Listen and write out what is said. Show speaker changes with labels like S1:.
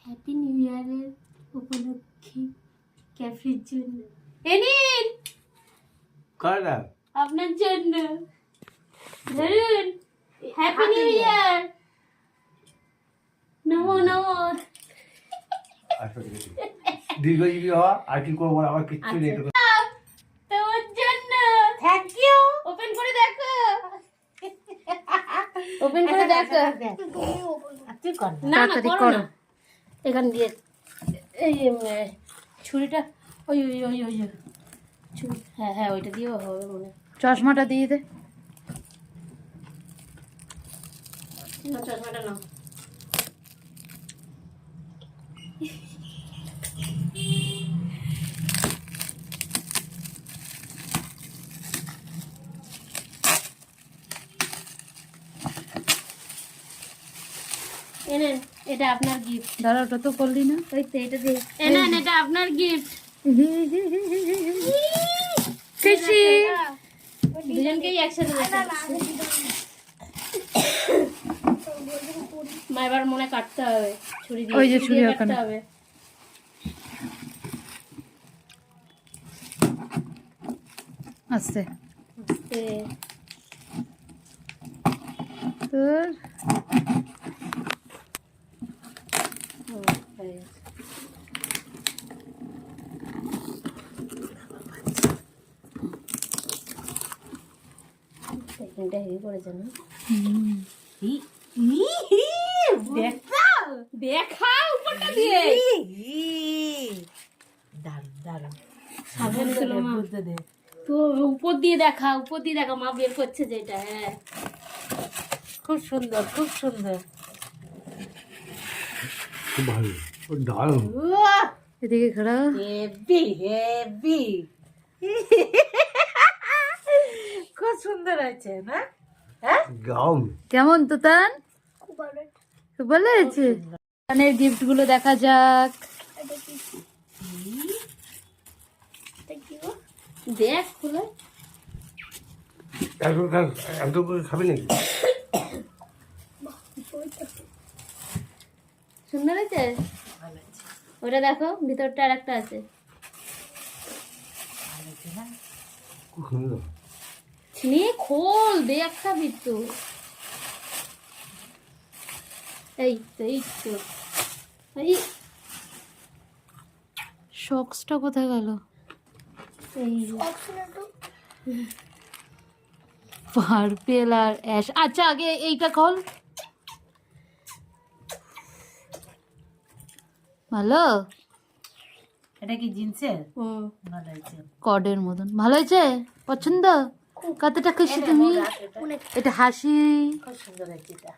S1: Happy new ইয়ারের উপলক্ষে ক্যাফের জন্য এনিন
S2: কারা
S1: আপনার জন্য ধরুন হ্যাপি নিউ ইয়ার নমো নমো
S2: দীর্ঘজীবী হওয়া আর কি করবো আমার কিচ্ছু নেই
S1: তোমার জন্য
S3: থ্যাংক ইউ।
S1: ওপেন করে দেখো ওপেন করে দেখো
S3: তুই কর
S1: না না
S3: তাড়াতাড়ি
S1: করো
S3: করো।
S1: না এখান দিয়ে এই ছুরিটা ওই ওই ওই ওই ওই। ছুরি হ্যাঁ হ্যাঁ ওইটা দিয়েও হবে মনে হয়।
S3: চশমাটা দিয়ে দে।
S1: না চশমাটা নাও এনেন এটা আপনার গিফট
S3: দাঁড়া, ওটা তো করলি না।
S1: ওই তো এটা দিয়ে এনেন এটা আপনার গিফট
S3: খুশি।
S1: দুজনকেই একসাথে দেখা মা এবার মনে কাটতে হবে ছুরি দিয়ে
S3: ওই যে
S1: ছুরি দিয়ে
S3: ছুরি
S1: কাটতে
S3: ওখানে।
S1: হবে
S3: আস্তে
S1: আস্তে।
S3: তোর
S1: হুম, হয়ে গেছে। এখানটা হেভি করেছে না দেখা উপরটা দিয়ে
S3: দারুন দারুন।
S1: সাবধানে তোলো মা। তো উপর দিয়ে দেখা মা বের করছে যেটা হ্যাঁ
S3: খুব সুন্দর খুব সুন্দর।
S2: খুব ভালো দারুণ
S3: এদিকে খড়া। হেভি হেভি খুব সুন্দর হয়েছে না? হ্যাঁ
S2: গাউন
S3: কেমন তুতান? খুব ভালো হয়েছে। তুতানের গিফট গুলো দেখা যাক।
S1: দেখ খুলে
S2: এত করে খাবি নাকি
S1: সুন্দর হয়েছে ওটা দেখো ভিতরটা আর একটা আছে
S2: খুব সুন্দর
S1: নিয়ে খোল দেখ খাবি তো এই
S3: শক্সটা কোথায় গেল?
S1: এই
S3: পার্পেল আর অ্যাশ। আচ্ছা আগে এইটা খোল। ভালো। এটা কি জিন্সের?
S1: হুম
S3: ভালো হয়েছে। কডের মতন ভালো হয়েছে। পছন্দ? কতটা খুশি তুমি? এটা হাসি। খুব সুন্দর হয়েছে এটা।